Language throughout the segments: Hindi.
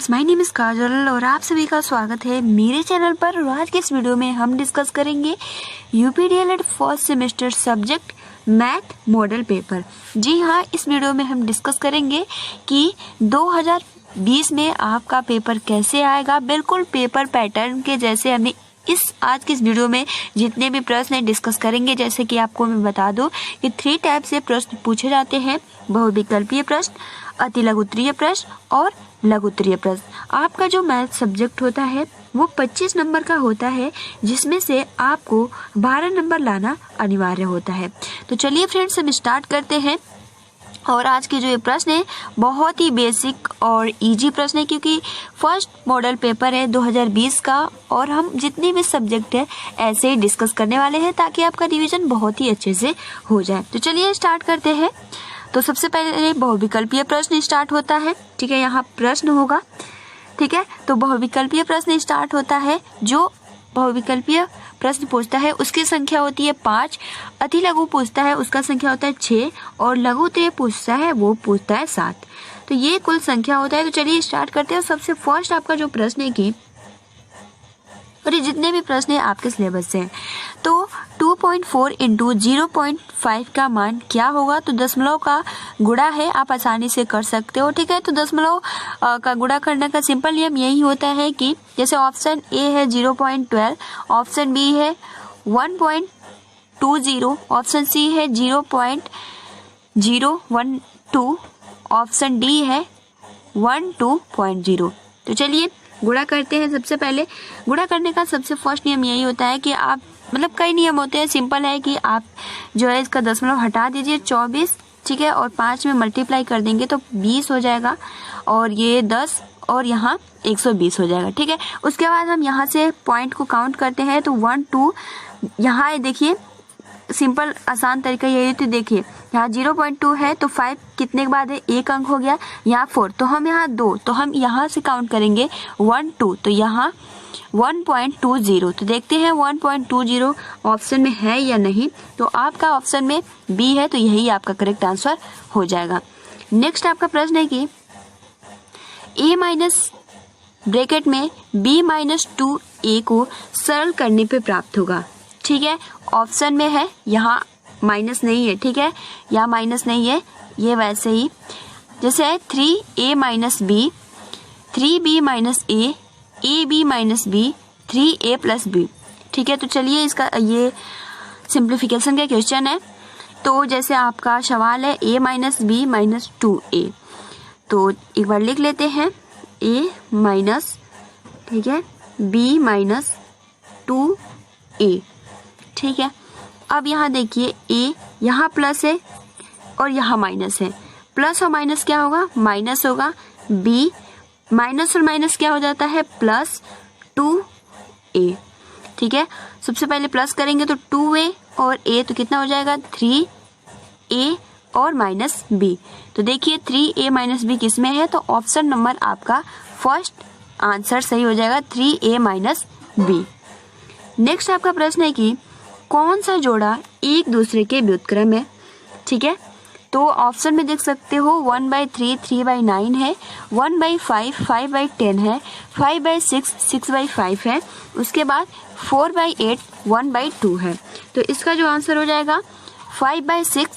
फ्रेंड्स, माय नेम इज काजल और आप सभी का स्वागत है मेरे चैनल पर। और आज के इस वीडियो में हम डिस्कस करेंगे UP DElEd first semester subject math model paper. जी हाँ, इस वीडियो में हम डिस्कस करेंगे कि 2020 में आपका पेपर कैसे आएगा, बिल्कुल पेपर पैटर्न के जैसे। हमें आज की इस वीडियो में जितने भी प्रश्न है डिस्कस करेंगे। जैसे कि आपको मैं बता दूं कि 3 टाइप से प्रश्न पूछे जाते हैं: बहुविकल्पीय प्रश्न, अति लघुत्तरीय प्रश्न और लघुत्तरीय प्रश्न। आपका जो मैथ सब्जेक्ट होता है वो 25 नंबर का होता है, जिसमें से आपको 12 नंबर लाना अनिवार्य होता है। तो चलिए फ्रेंड्स, हम स्टार्ट करते हैं। और आज के जो ये प्रश्न है बहुत ही बेसिक और इजी प्रश्न है, क्योंकि फर्स्ट मॉडल पेपर है 2020 का और हम जितने भी सब्जेक्ट है ऐसे ही डिस्कस करने वाले हैं ताकि आपका रिवीजन बहुत ही अच्छे से हो जाए। तो चलिए स्टार्ट करते हैं। तो सबसे पहले बहुविकल्पीय प्रश्न स्टार्ट होता है। ठीक है, यहाँ प्रश्न होगा। ठीक है, तो बहुविकल्पीय प्रश्न स्टार्ट होता है। जो बहुविकल्पीय प्रश्न पूछता है उसकी संख्या होती है 5, अति लघु पूछता है उसका संख्या होता है 6 और लघुत्तरीय पूछता है वो पूछता है 7। तो ये कुल संख्या होता है। तो चलिए स्टार्ट करते हैं। सबसे फर्स्ट आपका जो प्रश्न है कि, और ये जितने भी प्रश्न है आपके सिलेबस से हैं, तो 2.4 इंटू 0.5 का मान क्या होगा। तो दशमलव का गुणा है, आप आसानी से कर सकते हो। ठीक है, तो दशमलव का गुणा करने का सिंपल नियम यही होता है कि जैसे ऑप्शन ए है 0.12, ऑप्शन बी है 1.20, ऑप्शन सी है 0.012, ऑप्शन डी है 12.0। तो चलिए गुणा करते हैं। सबसे पहले गुणा करने का सबसे फर्स्ट नियम यही होता है कि आप कई नियम होते हैं। सिंपल है कि आप जो है इसका दशमलव हटा दीजिए 24, ठीक है, और 5 में मल्टीप्लाई कर देंगे तो 20 हो जाएगा, और ये 10 और यहाँ 120 हो जाएगा। ठीक है, उसके बाद हम यहाँ से पॉइंट को काउंट करते हैं। तो 1 2 यहाँ देखिए, सिंपल आसान तरीका यही है। तो देखिए यहाँ 0.2 है तो 5 कितने के बाद है, 1 अंक हो गया। यहाँ 4 तो हम यहाँ 2, तो हम यहाँ से काउंट करेंगे 1 2, तो यहाँ 1.20। तो देखते हैं 1.20 ऑप्शन में है या नहीं। तो आपका ऑप्शन में बी है, तो यही आपका करेक्ट आंसर हो जाएगा। नेक्स्ट आपका प्रश्न है कि a माइनस ब्रैकेट में b माइनस 2a को सरल करने पे प्राप्त होगा। ठीक है, ऑप्शन में है, यहाँ माइनस नहीं है। ठीक है, यहाँ माइनस नहीं है, ये वैसे ही जैसे है 3a माइनस बी, 3b minus a, ab minus b, 3a plus b। ठीक है, तो चलिए इसका ये सिंप्लीफिकेशन का क्वेश्चन है। तो जैसे आपका सवाल है a minus B minus 2a, तो एक बार लिख लेते हैं a माइनस, ठीक है, b माइनस 2a। ठीक है, अब यहाँ देखिए a यहाँ प्लस है और यहाँ माइनस है। प्लस और माइनस क्या होगा, माइनस होगा। b माइनस और माइनस क्या हो जाता है, प्लस 2a। ठीक है, सबसे पहले प्लस करेंगे तो 2a और a, तो कितना हो जाएगा 3a और माइनस b। तो देखिए 3a माइनस b किस में है, तो ऑप्शन नंबर आपका फर्स्ट आंसर सही हो जाएगा, 3a माइनस b। नेक्स्ट आपका प्रश्न है कि कौन सा जोड़ा एक दूसरे के व्युत्क्रम है। ठीक है, तो ऑप्शन में देख सकते हो 1/3 3/9 है, 1/5 5/10 है, 5/6 6/5 है, उसके बाद 4/8 1/2 है। तो इसका जो आंसर हो जाएगा 5/6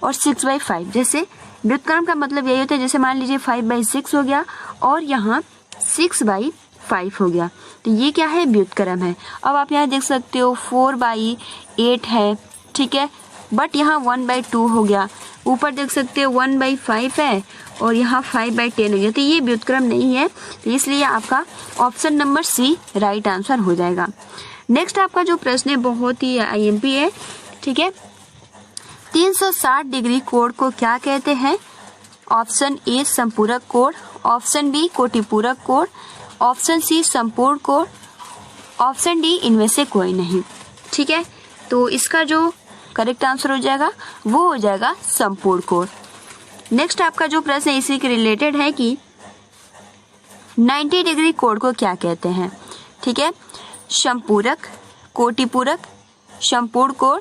और 6/5। जैसे व्युत्क्रम का मतलब यही होता है, जैसे मान लीजिए 5/6 हो गया और यहाँ 6/5 हो गया, तो ये क्या है, व्युत्क्रम है। अब आप यहाँ देख सकते हो 4/8 है। ठीक है, बट यहाँ 1/2 हो गया। ऊपर देख सकते हो 1/5 है और यहाँ 5/10 हो गया, तो ये व्युत्क्रम नहीं है, तो इसलिए आपका option number C right answer हो जाएगा। नेक्स्ट आपका जो प्रश्न है बहुत ही IMP है। ठीक है, 360 डिग्री कोण को क्या कहते हैं। ऑप्शन ए संपूरक कोण, ऑप्शन बी कोटिपूरक कोण, ऑप्शन सी संपूर्ण कोण, ऑप्शन डी इनमें से कोई नहीं। ठीक है, तो इसका जो करेक्ट आंसर हो जाएगा वो हो जाएगा संपूर्ण कोण। नेक्स्ट आपका जो प्रश्न है इसी के रिलेटेड है कि 90 डिग्री कोण को क्या कहते हैं। ठीक है, संपूरक, कोटिपूरक, संपूर्ण कोण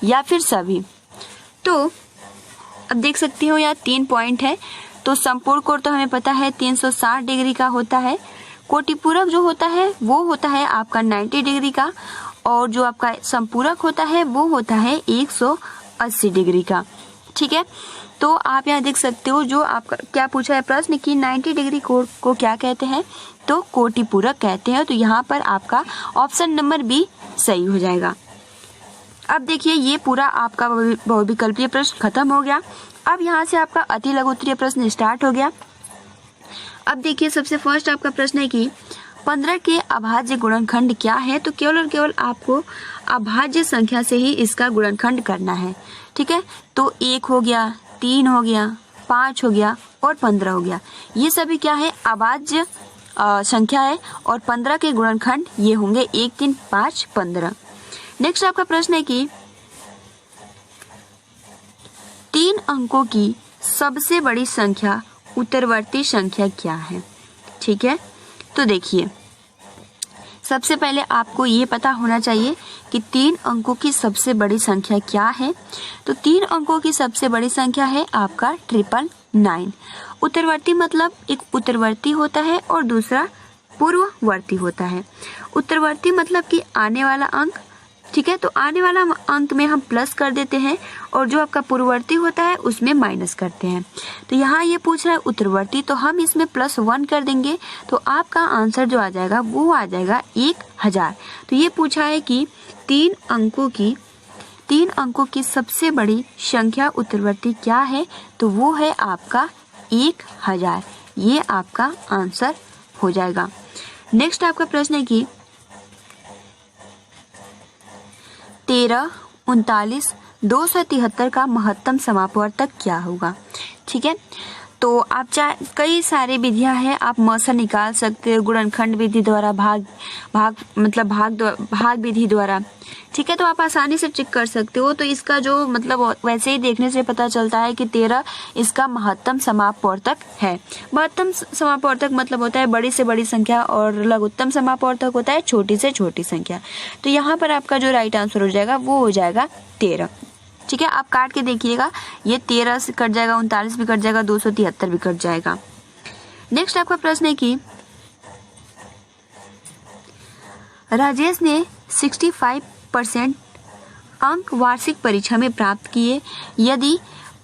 या फिर सभी। तो अब देख सकते हो यहाँ 3 पॉइंट है, तो संपूर्ण कोण तो हमें पता है 360 डिग्री का होता है। कोटिपूरक जो होता है वो होता है आपका 90 डिग्री का, और जो आपका संपूरक होता है वो होता है 180 डिग्री का। ठीक है, तो आप यहाँ देख सकते हो जो आपका क्या पूछा है प्रश्न कि 90 डिग्री कोण को क्या कहते हैं, तो कोटिपूरक कहते हैं। तो यहाँ पर आपका ऑप्शन नंबर बी सही हो जाएगा। अब देखिए ये पूरा आपका बहुविकल्पीय प्रश्न खत्म हो गया। अब यहाँ से आपका अति लघु उत्तरीय प्रश्न स्टार्ट हो गया। अब देखिए सबसे फर्स्ट आपका प्रश्न है कि 15 के अभाज्य गुणनखंड क्या है। तो केवल और केवल आपको अभाज्य संख्या से ही इसका गुणनखंड करना है। ठीक है, तो 1 हो गया, 3 हो गया, 5 हो गया और 15 हो गया। ये सभी क्या है, अभाज्य संख्या है और 15 के गुणनखंड ये होंगे 1, 3, 5, 15। नेक्स्ट आपका प्रश्न है कि 3 अंकों की सबसे बड़ी संख्या उत्तरवर्ती संख्या क्या है। ठीक है, तो देखिए सबसे पहले आपको ये पता होना चाहिए कि 3 अंकों की सबसे बड़ी संख्या क्या है। तो 3 अंकों की सबसे बड़ी संख्या है आपका 999। उत्तरवर्ती मतलब एक उत्तरवर्ती होता है और दूसरा पूर्ववर्ती होता है। उत्तरवर्ती मतलब कि आने वाला अंक, ठीक है, तो आने वाला अंक में हम प्लस कर देते हैं और जो आपका पूर्ववर्ती होता है उसमें माइनस करते हैं। तो यहाँ ये पूछ रहा है उत्तरवर्ती, तो हम इसमें +1 कर देंगे तो आपका आंसर जो आ जाएगा वो आ जाएगा 1000। तो ये पूछा है कि 3 अंकों की सबसे बड़ी संख्या उत्तरवर्ती क्या है, तो वो है आपका 1000। ये आपका आंसर हो जाएगा। नेक्स्ट आपका प्रश्न है कि 13, 39, 273 का महत्तम समापवर्तक क्या होगा। ठीक है, तो आप कई सारे विधियां हैं, आप म से निकाल सकते हो, गुणनखंड विधि द्वारा, भाग विधि द्वारा। ठीक है, तो आप आसानी से चेक कर सकते हो। तो इसका जो मतलब वैसे ही देखने से पता चलता है कि 13 इसका महत्तम समापवर्तक है। महत्तम समापवर्तक मतलब होता है बड़ी से बड़ी संख्या और लघुत्तम समापवर्तक होता है छोटी से छोटी संख्या। तो यहाँ पर आपका जो राइट आंसर हो जाएगा वो हो जाएगा 13। ठीक है, आप काट के देखिएगा, ये 13 से कट जाएगा, 39 भी कट जाएगा, 273 भी कट जाएगा। नेक्स्ट आपका प्रश्न है कि राजेश ने 65% अंक वार्षिक परीक्षा में प्राप्त किए। यदि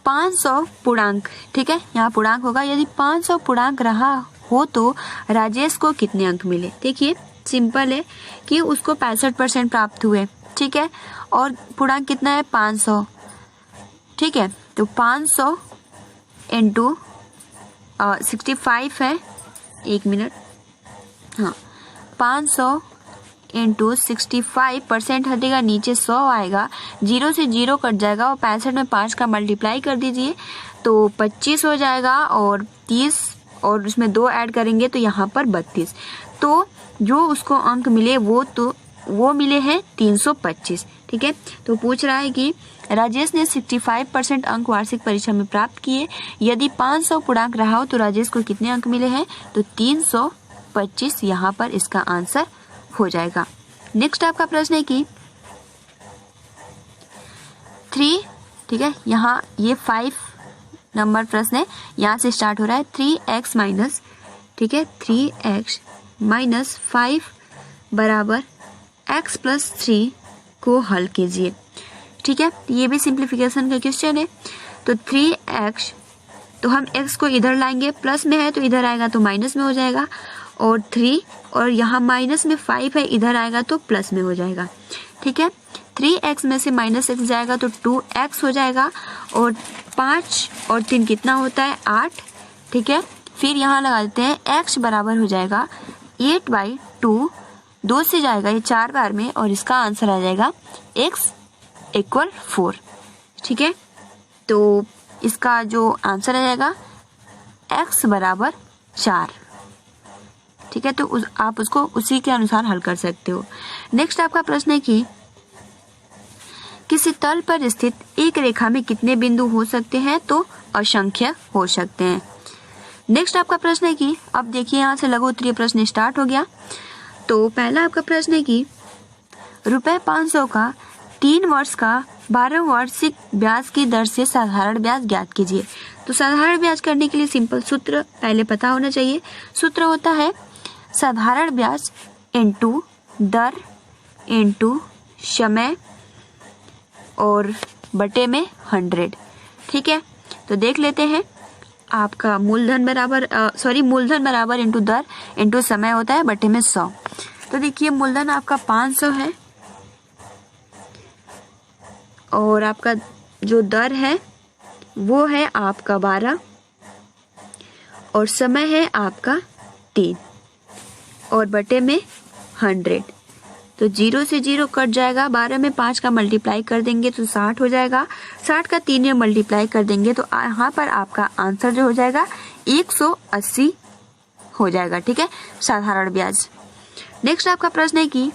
500 पूर्णांक, ठीक है, यहाँ पूर्णांक होगा, यदि 500 पूर्णांक रहा हो तो राजेश को कितने अंक मिले। देखिए सिंपल है कि उसको 65% प्राप्त हुए। ठीक है, और पूर्णांक कितना है 500। ठीक है, तो 500 इंटू 65 है, 1 मिनट, हाँ 500 इंटू 65% हटेगा, नीचे 100 आएगा, 0 से 0 कट जाएगा और 65 में 5 का मल्टीप्लाई कर दीजिए तो 25 हो जाएगा और 30 और उसमें 2 ऐड करेंगे तो यहाँ पर 32। तो जो उसको अंक मिले वो मिले हैं 325। ठीक है, तो पूछ रहा है कि राजेश ने 65% अंक वार्षिक परीक्षा में प्राप्त किए। यदि 500 पूर्णांक रहा हो तो राजेश को कितने अंक मिले हैं, तो 325 यहाँ पर इसका आंसर हो जाएगा। नेक्स्ट आपका प्रश्न है कि 3, ठीक है, यहाँ ये 5 नंबर प्रश्न है, यहाँ से स्टार्ट हो रहा है। 3x माइनस, ठीक है, 3x माइनस 5 बराबर x प्लस 3 को हल कीजिए। ठीक है, ये भी सिंप्लीफिकेशन का क्वेश्चन है। तो 3x, तो हम x को इधर लाएंगे, प्लस में है तो इधर आएगा तो माइनस में हो जाएगा, और 3 और यहाँ माइनस में 5 है, इधर आएगा तो प्लस में हो जाएगा। ठीक है, 3x में से -x जाएगा तो 2x हो जाएगा, और 5 और 3 कितना होता है 8। ठीक है, फिर यहाँ लगा देते हैं x बराबर हो जाएगा 8/2, 2 से जाएगा ये 4 बार में और इसका आंसर आ जाएगा x = 4। ठीक है, तो इसका जो आंसर आ जाएगा x बराबर 4। ठीक है, तो आप उसको उसी के अनुसार हल कर सकते हो। नेक्स्ट आपका प्रश्न है कि किसी तल पर स्थित एक रेखा में कितने बिंदु हो सकते हैं, तो असंख्य हो सकते हैं। नेक्स्ट आपका प्रश्न है कि अब देखिए यहाँ से लघु उत्तरीय प्रश्न स्टार्ट हो गया। तो पहला आपका प्रश्न है कि ₹500 का 3 वर्ष का 12 वार्षिक ब्याज की दर से साधारण ब्याज ज्ञात कीजिए। तो साधारण ब्याज करने के लिए सिंपल सूत्र पहले पता होना चाहिए। सूत्र होता है साधारण ब्याज इनटू दर इनटू समय और बटे में 100। ठीक है, तो देख लेते हैं। आपका मूलधन बराबर इनटू दर इनटू समय होता है बटे में 100। तो देखिए मूलधन आपका 500 है और आपका जो दर है वो है आपका 12 और समय है आपका 3 और बटे में 100। तो 0 से 0 कट जाएगा। 12 में 5 का मल्टीप्लाई कर देंगे तो 60 हो जाएगा। 60 का 3 में मल्टीप्लाई कर देंगे तो यहाँ पर आपका आंसर जो हो जाएगा 180 हो जाएगा। ठीक है, साधारण ब्याज। नेक्स्ट आपका प्रश्न है कि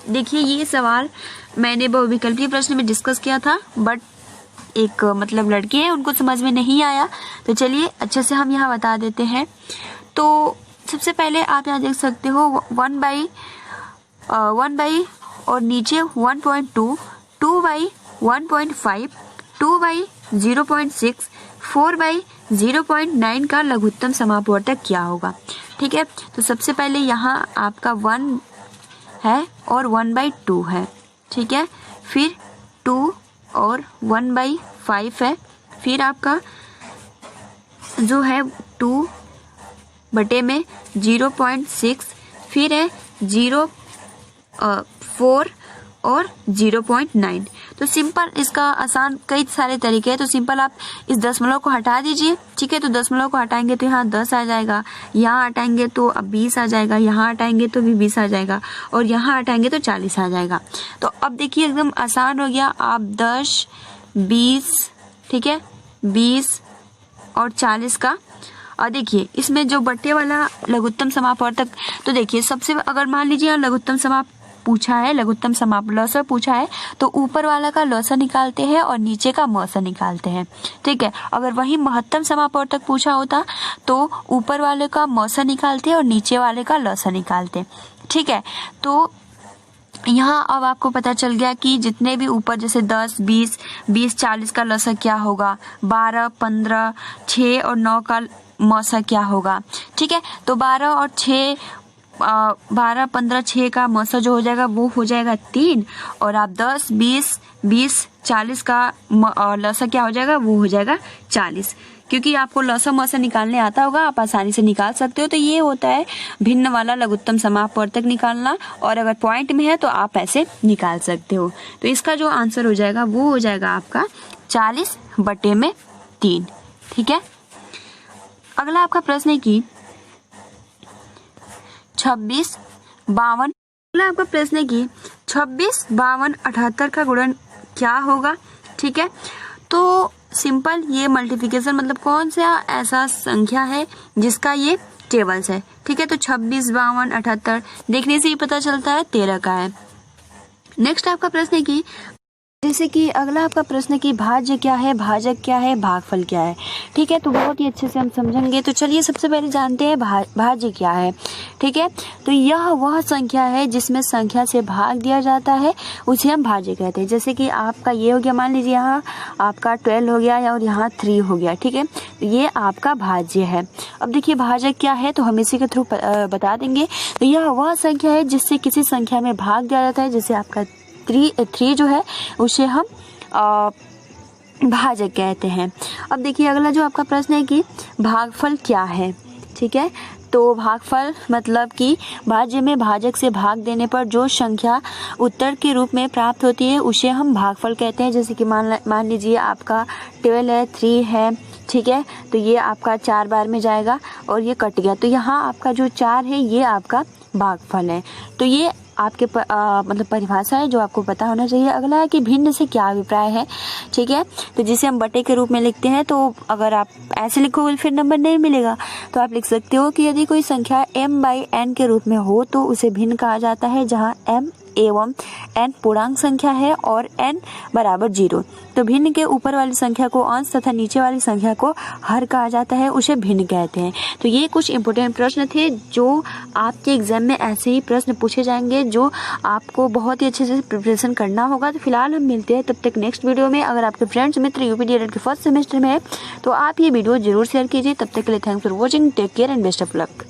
देखिए ये सवाल मैंने बहुविकल्पीय प्रश्न में डिस्कस किया था, बट एक लड़के हैं उनको समझ में नहीं आया, तो चलिए अच्छे से हम यहाँ बता देते हैं। तो सबसे पहले आप यहाँ देख सकते हो 1 बाई और नीचे 1.2, 2 बाई 1.5, 2 बाई 0.6, 4 बाई 0.9 का लघुत्तम समापवर्तक क्या होगा। ठीक है, तो सबसे पहले यहाँ आपका 1 है और 1/2 है। ठीक है, फिर 2 और 1/5 है, फिर आपका जो है 2 बटे में 0.6, फिर है 0.4 और 0.9। तो सिंपल इसका आसान कई सारे तरीके हैं। तो सिंपल आप इस दशमलव को हटा दीजिए। ठीक है, तो दशमलव को हटाएंगे तो यहाँ 10 आ जाएगा, यहाँ हटाएंगे तो अब 20 आ जाएगा, यहाँ हटाएंगे तो भी 20 आ जाएगा और यहाँ हटाएंगे तो 40 आ जाएगा। तो अब देखिए एकदम आसान हो गया। आप 10, 20, ठीक है, 20 और 40 का, और देखिए इसमें जो बट्टे वाला लघुत्तम समापवर्तक, तो देखिए सबसे अगर मान लीजिए यहाँ लघुत्तम समाप पूछा है, लघुत्तम समाप लौसर पूछा है, तो ऊपर वाला का लौसर निकालते हैं और नीचे का मौसर निकालते हैं। ठीक है, अगर वही महत्तम समापवर्तक पूछा होता तो ऊपर वाले का मौसर निकालते हैं और नीचे वाले का लौसर निकालते। ठीक है, तो यहाँ अब आपको पता चल गया कि जितने भी ऊपर जैसे 10, 20, 40 का लौसर क्या होगा, 12, 15, 6 और 9 का मौसर क्या होगा। ठीक है, तो 12, 15, 6 का मौसर जो हो जाएगा वो हो जाएगा 3, और आप 10, 20, 40 का लौसर क्या हो जाएगा, वो हो जाएगा 40। क्योंकि आपको लौसर मौसर निकालने आता होगा, आप आसानी से निकाल सकते हो। तो ये होता है भिन्न वाला लघुत्तम समापवर्तक निकालना, और अगर पॉइंट में है तो आप ऐसे निकाल सकते हो। तो इसका जो आंसर हो जाएगा वो हो जाएगा आपका 40 बटे में 3। ठीक है, अगला आपका प्रश्न है कि 26, 52। अगला आपका प्रश्न है कि 26, 52, 78 का गुणन क्या होगा। ठीक है, तो सिंपल ये मल्टीप्लिकेशन कौन सा ऐसा संख्या है जिसका ये टेबल्स है। ठीक है, तो 26, 52, 78 देखने से ही पता चलता है 13 का है। नेक्स्ट आपका प्रश्न है कि जैसे कि अगला आपका प्रश्न है कि भाज्य क्या है, भाजक क्या है, भागफल क्या है। ठीक है, तो बहुत ही अच्छे से हम समझेंगे। तो चलिए सबसे पहले जानते हैं भाज्य क्या है। ठीक है, तो यह वह संख्या है जिसमें संख्या से भाग दिया जाता है, उसे हम भाज्य कहते हैं। जैसे कि आपका ये हो गया, मान लीजिए यहाँ आपका 12 हो गया और यहाँ 3 हो गया। ठीक है, तो ये आपका भाज्य है। अब देखिए भाजक क्या है, तो हम इसी के थ्रू बता देंगे। तो यह वह संख्या है जिससे किसी संख्या में भाग दिया जाता है। जैसे आपका 3 जो है उसे हम भाजक कहते हैं। अब देखिए अगला जो आपका प्रश्न है कि भागफल क्या है। ठीक है, तो भागफल मतलब कि भाज्य में भाजक से भाग देने पर जो संख्या उत्तर के रूप में प्राप्त होती है उसे हम भागफल कहते हैं। जैसे कि मान लीजिए आपका 12 है, 3 है। ठीक है, तो ये आपका 4 बार में जाएगा और ये कट गया, तो यहाँ आपका जो 4 है ये आपका भागफल है। तो ये आपके परिभाषा है जो आपको पता होना चाहिए। अगला है कि भिन्न से क्या अभिप्राय है। ठीक है, तो जिसे हम बटे के रूप में लिखते हैं, तो अगर आप ऐसे लिखोगे फिर नंबर नहीं मिलेगा, तो आप लिख सकते हो कि यदि कोई संख्या m/n के रूप में हो तो उसे भिन्न कहा जाता है, जहाँ m एवं n पूर्णांक संख्या है और n बराबर 0। तो भिन्न के ऊपर वाली संख्या को अंश तथा नीचे वाली संख्या को हर कहा जाता है, उसे भिन्न कहते हैं। तो ये कुछ इंपॉर्टेंट प्रश्न थे जो आपके एग्जाम में ऐसे ही प्रश्न पूछे जाएंगे, जो आपको बहुत ही अच्छे से प्रिपरेशन करना होगा। तो फिलहाल हम मिलते हैं तब तक नेक्स्ट वीडियो में। अगर आपके फ्रेंड्स मित्र यूपीडीएलएड के फर्स्ट सेमेस्टर में है तो आप ये वीडियो जरूर शेयर कीजिए। तब तक के लिए thanks for watching, take care and best of luck.